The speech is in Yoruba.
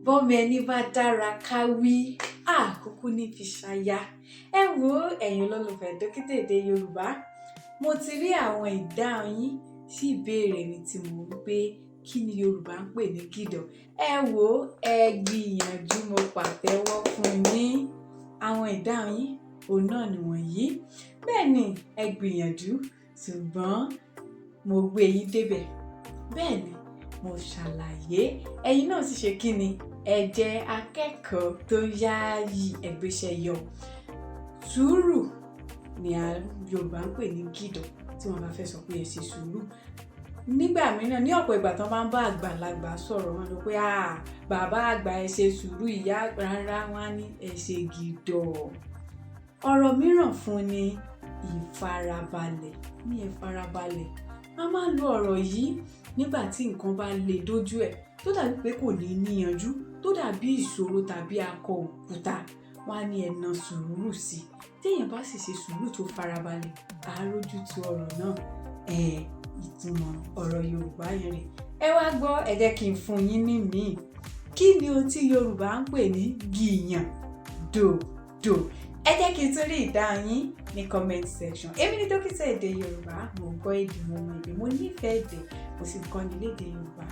bọ́mọ ẹni bá dára ká wí àkókò ní fi ṣaya. Ẹ wo ẹ̀yin olólùfẹ́ Dókítà Èdè Yorùbá, mo ti rí àwọn ìdáhùn yín sí ìbéèrè mi tí mo ń pé kí ni Yorùbá ń pè ní gìdọ̀. Ẹ wo ẹ gbìyànjú, mo pàtẹ́wọ́ fún yín. Àwọn ìdáhùn yín òun náà nìwọ̀nyí. Bẹ́ẹ̀ ni ẹ gbìyànjú, ṣùgbọ́n mo gbé yín débẹ̀. Bẹ́ẹ̀ ni mo ṣàlàyé, ẹ̀yin náà sì ṣe kí ni, ẹ jẹ́ akẹ́kọ̀ọ́ tó yááyì, ẹgbẹ́ṣẹ́ yọ. Sùúrù ni Yorùbá ń pè ní gìdọ̀ tí wọ́n bá fẹ́ sọ pé ẹ ṣe sùúrù. Nígbà mìíràn, ní ọ̀pọ̀ ìgbà tó máa ń bá àgbàlagbà sọ̀rọ̀, wọ́n sọ pé bàbá àgbà ẹ ṣe sùúrù, ìyá rárá wọ́n á ní ẹ ṣe gìdọ̀. Ọ̀rọ̀ mìíràn fún ni ìfarabalẹ̀. Ní ẹ farabalẹ̀. A máa ń lo ọ̀rọ̀ yìí nígbà tí nǹkan bá le dójú ẹ̀, tó dàbí pé kò ní níyanjú, tó dàbí ìṣòro tàbí akọ òkúta. Wọ́n á ní ẹ na sùúrù sí i. Téèyàn bá sì ṣe sùúrù tó farabalẹ̀, á rójú tu ọ̀rọ̀ náà. Ìtumọ̀ ọ̀rọ̀ Yorùbá yẹn rèé. Ẹ wá gbọ́, ẹ jẹ́ kí n fún yín ní míì. Kí ni ohun tí Yorùbá ń pè ní gìyàn dòdò? Ẹ jẹ́ kí n tún rí ìdáhùn yín ní comment section. Èmi ni Dókítà Èdè Yorùbá, mo gbọ́ èdè, mo mọ èdè, mo nífẹ̀ẹ́ èdè, mo sì ń kọ́ni lédè Yorùbá.